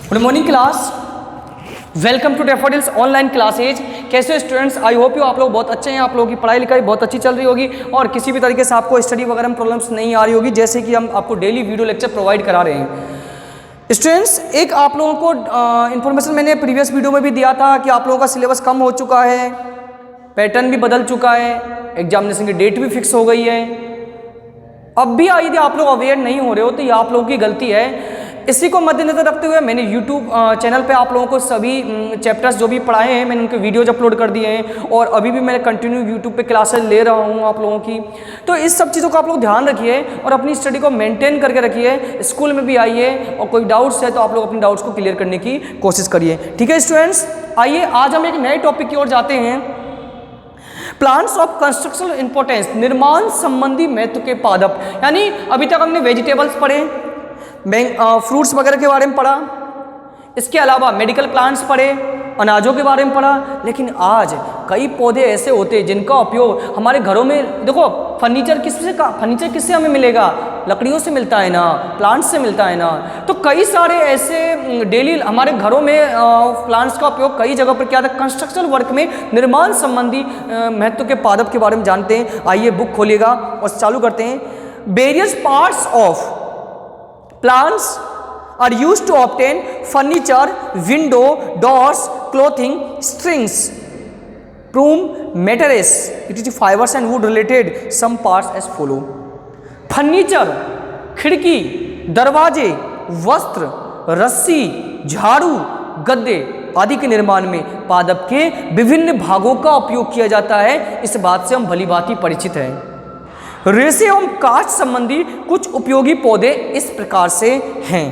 Good morning class, welcome to Daffodils online classes. कैसे हो students? I hope you आप लोग बहुत अच्छे हैं, आप लोगों की पढ़ाई लिखाई बहुत अच्छी चल रही होगी और किसी भी तरीके से आपको स्टडी वगैरह में प्रॉब्लम्स नहीं आ रही होगी, जैसे कि हम आपको डेली वीडियो लेक्चर प्रोवाइड करा रहे हैं। स्टूडेंट्स, एक आप लोगों को इन्फॉर्मेशन मैंने प्रीवियस वीडियो में भी दिया था कि आप लोगों का सिलेबस कम हो चुका है, पैटर्न भी बदल चुका है, एग्जामिनेशन की डेट भी फिक्स हो गई है। अब भी यदि आप लोग अवेयर नहीं हो रहे हो तो ये आप लोगों की गलती है। इसी को मद्देनजर रखते हुए मैंने YouTube चैनल पे आप लोगों को सभी चैप्टर्स जो भी पढ़ाए हैं मैंने उनके वीडियोज अपलोड कर दिए हैं और अभी भी मैं कंटिन्यू YouTube पे क्लासेस ले रहा हूँ आप लोगों की। तो इस सब चीज़ों का आप लोग ध्यान रखिए और अपनी स्टडी को मेंटेन करके रखिए। स्कूल में भी आइए और कोई डाउट्स है तो आप लोग अपने डाउट्स को क्लियर करने की कोशिश करिए। ठीक है स्टूडेंट्स, आइए आज हम एक नए टॉपिक की ओर जाते हैं। प्लांट्स ऑफ कंस्ट्रक्शनल इंपॉर्टेंस, निर्माण संबंधी महत्व के पादप। यानी अभी तक हमने वेजिटेबल्स पढ़े, फ्रूट्स वगैरह के बारे में पढ़ा, इसके अलावा मेडिकल प्लांट्स पढ़े, अनाजों के बारे में पढ़ा, लेकिन आज कई पौधे ऐसे होते हैं जिनका उपयोग हमारे घरों में, देखो फर्नीचर किससे हमें मिलेगा? लकड़ियों से मिलता है ना, प्लांट्स से मिलता है ना। तो कई सारे ऐसे डेली हमारे घरों में प्लांट्स का उपयोग कई जगह पर किया था। कंस्ट्रक्शनल वर्क में निर्माण संबंधी महत्व के पादप के बारे में जानते हैं। आइए बुक खोलिएगा और चालू करते हैं। Various parts of plants are used to obtain furniture, window, doors, clothing, strings, broom, mattress. It is fibers and wood related. Some parts as follow. Furniture, खिड़की, दरवाजे, वस्त्र, रस्सी, झाड़ू, गद्दे आदि के निर्माण में पादप के विभिन्न भागों का उपयोग किया जाता है। इस बात से हम भली भांति परिचित हैं। रेशे एवं काष्ठ संबंधी कुछ उपयोगी पौधे इस प्रकार से हैं।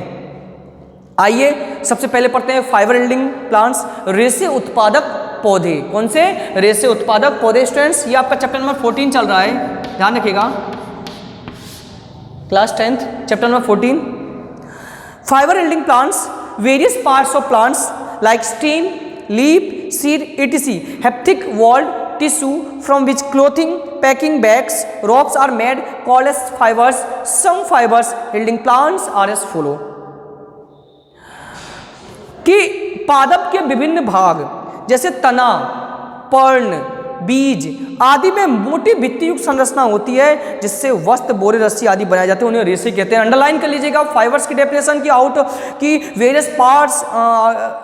आइए सबसे पहले पढ़ते हैं फाइबर यील्डिंग प्लांट्स, रेशे उत्पादक पौधे। कौन से? रेशे उत्पादक पौधे। स्टूडेंट्स, ये आपका चैप्टर नंबर 14 चल रहा है, ध्यान रखिएगा, class 10th chapter number 14। Fibre yielding plants, various parts of plants like stem, leaf, seed etc have thick walled tissue from which clothing, packing bags, ropes are made called as fibers. Some fibers yielding plants are as follow. कि पादप के विभिन्न भाग जैसे तना, पर्ण, बीज आदि में मोटी भित्ति युक्त संरचना होती है जिससे वस्त्र, बोरे, रस्सी आदि बनाए जाते हैं, उन्हें रेशे कहते हैं। अंडरलाइन कर लीजिएगा फाइबर्स की डेफिनेशन की आउट की various parts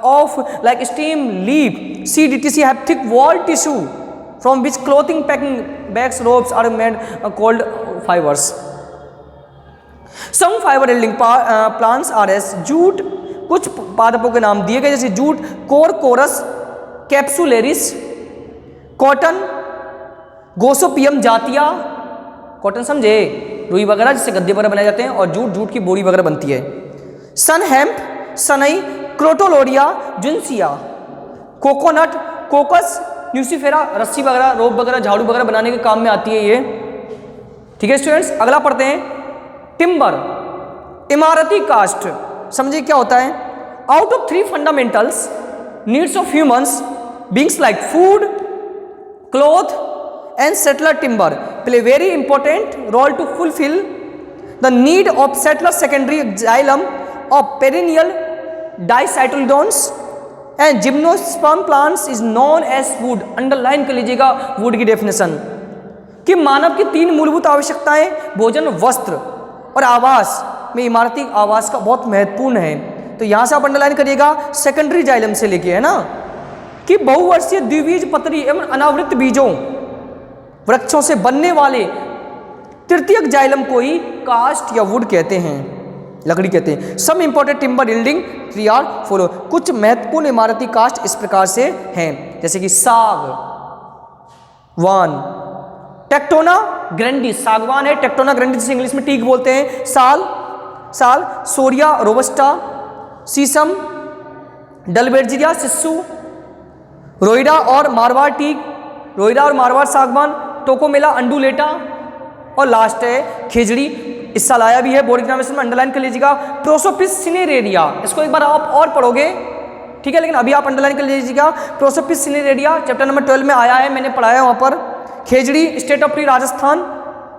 of like stem, leaf, seed etc have thick wall tissue from which clothing, packing bags, ropes are made called fibers. Some fiber yielding plants are as jute. कुछ पादपों के नाम दिए गए जैसे jute, Corchorus, capsularis, cotton, गोसोपियम जातिया। Cotton समझे, रुई वगैरह जिससे गद्दे वगैरह बनाए जाते हैं, और जूट की बोरी वगैरह बनती है। सन हेम्प, सनई, क्रोटोलोरिया, जुन्सिया, कोकोनट, कोकस, न्यूसीफेरा, रस्सी वगैरह, रोप वगैरह, झाड़ू वगैरह बनाने के काम में आती है ये। ठीक है स्टूडेंट्स, अगला पढ़ते हैं। टिम्बर, इमारती काष्ठ। समझिए क्या होता है? Out of 3 fundamentals needs of humans beings like food, cloth and shelter, timber play very important role to fulfil the need of shelter secondary xylem of perennial dicotyledons and gymnosperm plants is known as wood. Underline कर लीजिएगा would की definition कि मानव की 3 मूलभूत आवश्यकताएं भोजन, वस्त्र और आवास में इमारती आवास का बहुत महत्वपूर्ण है। तो यहां से आप अंडरलाइन करिएगा सेकेंडरी जाइलम से लेके, है ना, कि बहुवर्षीय द्विबीज पत्री एवं अनावृत बीजों वृक्षों से बनने वाले तृतीयक जाइलम को ही कास्ट या वुड कहते हैं, लकड़ी कहते हैं। Some important timber yielding tree are follow. कुछ महत्वपूर्ण इमारती काष्ठ इस प्रकार से हैं जैसे कि साग वान, टेक्टोना ग्रैंडिस, सागवान है, टेक्टोना ग्रैंडिस इंग्लिश में टीक बोलते हैं। साल, सोरिया रोबस्टा, सीसम, डलबेर्जिया सिस्सू, रोइडा और मारवाड़ टीक, रोइडा और मारवाड़ सागवान, टोकोमेला अंडुलेटा, और लास्ट है खेजड़ी। इस साल आया भी है बोर्ड एग्जामिनेशन में, अंडरलाइन कर लीजिएगा। प्रोसोपिस सिनेरेरिया, इसको एक बार आप और पढ़ोगे, ठीक है, लेकिन अभी आप अंडरलाइन कर लीजिएगा। प्रोसोपिस सिनेरेरिया चैप्टर नंबर 12 में आया है, मैंने पढ़ाया वहाँ पर। खेजड़ी स्टेट ऑफ ट्री राजस्थान,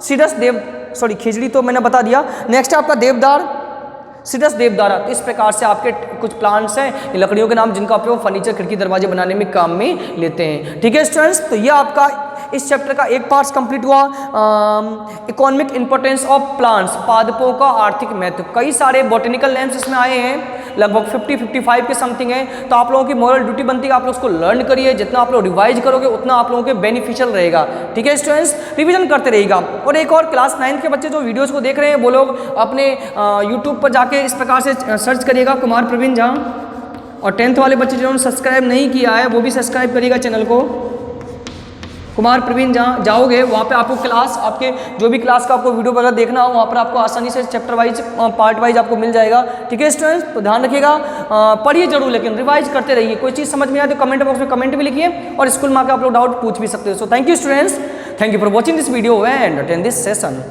सीडस देव, सॉरी खेजड़ी तो मैंने बता दिया। नेक्स्ट है आपका देवदार, सिट्रस देवदारा। तो इस प्रकार से आपके कुछ प्लांट्स हैं, ये लकड़ियों के नाम जिनका उपयोग फर्नीचर, खिड़की, दरवाजे बनाने में काम में लेते हैं। ठीक है स्टूडेंट्स, तो ये आपका इस चैप्टर का एक पार्ट कंप्लीट हुआ। इकोनॉमिक इंपॉर्टेंस ऑफ प्लांट्स, पादपों का आर्थिक महत्व। कई सारे बॉटेनिकल नेम्स इसमें आए हैं, लगभग 50-55 के समथिंग है। तो आप लोगों की मॉरल ड्यूटी बनती है आप लोग उसको लर्न करिए, जितना आप लोग रिवाइज करोगे उतना आप लोगों के बेनिफिशियल रहेगा। ठीक है स्टूडेंट्स, रिवीजन करते रहिएगा। और एक और क्लास 9 के बच्चे जो वीडियोस को देख रहे हैं वो लोग अपने यूट्यूब पर जाके इस प्रकार से सर्च करिएगा कुमार प्रवीण झा, और 10th वाले बच्चे जिन्होंने सब्सक्राइब नहीं किया है वो भी सब्सक्राइब करिएगा चैनल को, कुमार प्रवीण जहाँ जाओगे वहाँ पे आपको क्लास, आपके जो भी क्लास का आपको वीडियो वगैरह देखना हो वहाँ पर आपको आसानी से चैप्टर वाइज, पार्ट वाइज आपको मिल जाएगा। ठीक है स्टूडेंट्स, तो ध्यान रखिएगा, पढ़िए जरूर लेकिन रिवाइज करते रहिए। कोई चीज़ समझ में आए तो कमेंट बॉक्स में कमेंट भी लिखिए, और स्कूल में आकर आप लोग डाउट पूछ भी सकते हो। So thank you students, thank you for watching this video and attend this session.